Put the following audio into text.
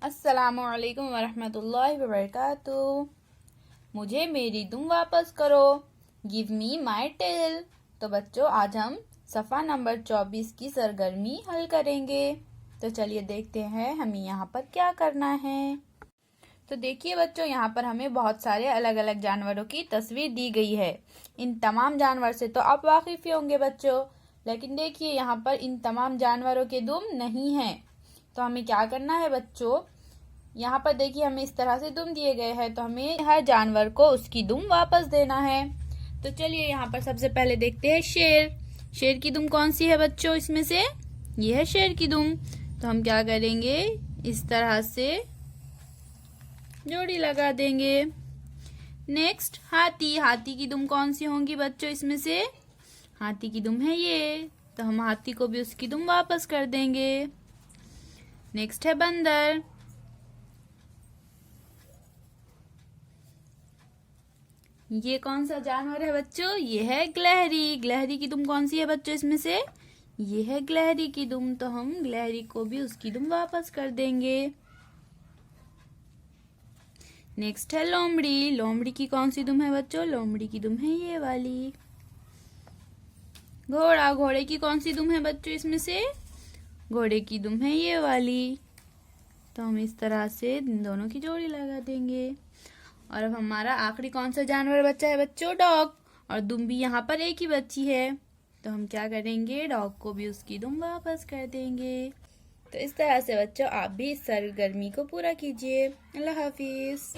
अस्सलामुअलैकुम वरहमतुल्लाहि वबरकातुहू। मुझे मेरी दुम वापस करो, गिव मी माई टेल। तो बच्चों, आज हम सफ़ा नंबर 24 की सरगर्मी हल करेंगे। तो चलिए देखते हैं हमें यहाँ पर क्या करना है। तो देखिए बच्चों, यहाँ पर हमें बहुत सारे अलग अलग जानवरों की तस्वीर दी गई है। इन तमाम जानवर से तो आप वाकिफ ही होंगे बच्चों, लेकिन देखिए यहाँ पर इन तमाम जानवरों के दुम नहीं हैं। तो हमें क्या करना है बच्चों, यहाँ पर देखिए हमें इस तरह से दुम दिए गए हैं, तो हमें हर जानवर को उसकी दुम वापस देना है। तो चलिए यहाँ पर सबसे पहले देखते हैं शेर। शेर की दुम कौन सी है बच्चों, इसमें से ये है शेर की दुम। तो हम क्या करेंगे, इस तरह से जोड़ी लगा देंगे। नेक्स्ट हाथी। हाथी की दुम कौन सी होंगी बच्चों, इसमें से हाथी की दुम है ये, तो हम हाथी को भी उसकी दुम वापस कर देंगे। नेक्स्ट है बंदर। ये कौन सा जानवर है बच्चों, ये है गिलहरी। गिलहरी की दुम कौन सी है बच्चों, इसमें से ये है गिलहरी की दुम, तो हम गिलहरी को भी उसकी दुम वापस कर देंगे। नेक्स्ट है लोमड़ी। लोमड़ी की कौन सी दुम है बच्चों, लोमड़ी की दुम है ये वाली। घोड़ा। घोड़े की कौन सी दुम है बच्चों, इसमें से घोड़े की दुम है ये वाली। तो हम इस तरह से इन दोनों की जोड़ी लगा देंगे। और अब हमारा आखिरी कौन सा जानवर बचा है बच्चों, डॉग। और दुम भी यहाँ पर एक ही बची है, तो हम क्या करेंगे, डॉग को भी उसकी दुम वापस कर देंगे। तो इस तरह से बच्चों आप भी इस सरगर्मी को पूरा कीजिए। अल्लाह हाफिज।